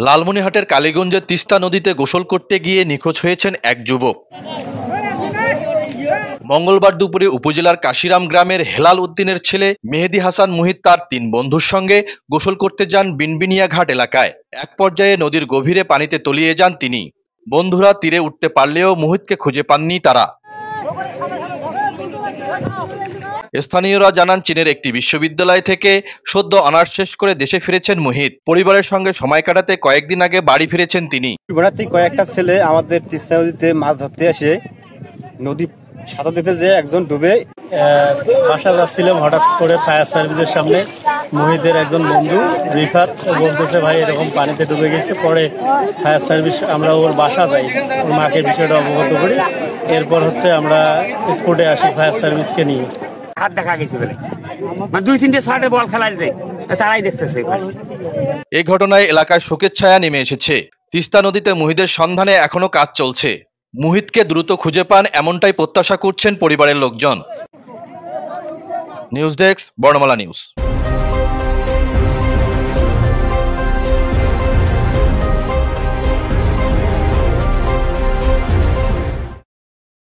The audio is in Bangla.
লালমনিরহাটের কালীগঞ্জের তিস্তা নদীতে গোসল করতে গিয়ে নিখোঁজ হয়েছেন এক যুবক। মঙ্গলবার দুপুরে উপজেলার কাশিরাম গ্রামের হেলাল উদ্দিনের ছেলে মেহেদী হাসান মুহিত তার ৩ বন্ধুর সঙ্গে গোসল করতে যান বিনবিনিয়া ঘাট এলাকায়। এক পর্যায়ে নদীর গভীরে পানিতে তলিয়ে যান তিনি। বন্ধুরা তীরে উঠতে পারলেও মুহিতকে খুঁজে পাননি তারা। স্থানীয়রা জানান, চীনের একটি বিশ্ববিদ্যালয় থেকে সদ্য অনার্স শেষ করে দেশে ফিরেছেন মুহিত। পরিবারের সঙ্গে সময় কাটাতে কয়েকদিন আগে বাড়ি ফিরেছেন তিনি। কয়েকটা ছেলে আমাদের তিস্তা নদীতে মাছ ধরতে আসে, নদী সাঁতার দিতে যে একজন ডুবে বাসা যাচ্ছিলাম, হঠাৎ করে ফায়ার সার্ভিসের সামনে মুহিতের একজন বন্ধু রিফাত বলতেছে, ভাই এরকম পানিতে ডুবে গেছে। পরে ফায়ার সার্ভিস, আমরা ওর বাসা যাই, ওর মাকে বিষয়টা অবগত করি। এরপর আমরা স্পটে আসি ফায়ার সার্ভিসকে নিয়ে। হাত দেখা গেছে বলে 2-3টে শটে বল খেলায় যায়, তারাই দেখতেছে। এই ঘটনায় এলাকায় শোকের ছায়া নেমে এসেছে। তিস্তা নদীতে মুহিতের সন্ধানে এখনো কাজ চলছে। মুহিতকে দ্রুত খুঁজে পান এমনটাই প্রত্যাশা করছেন পরিবারের লোকজন। নিউজ ডেস্ক, বর্ণমালা নিউজ।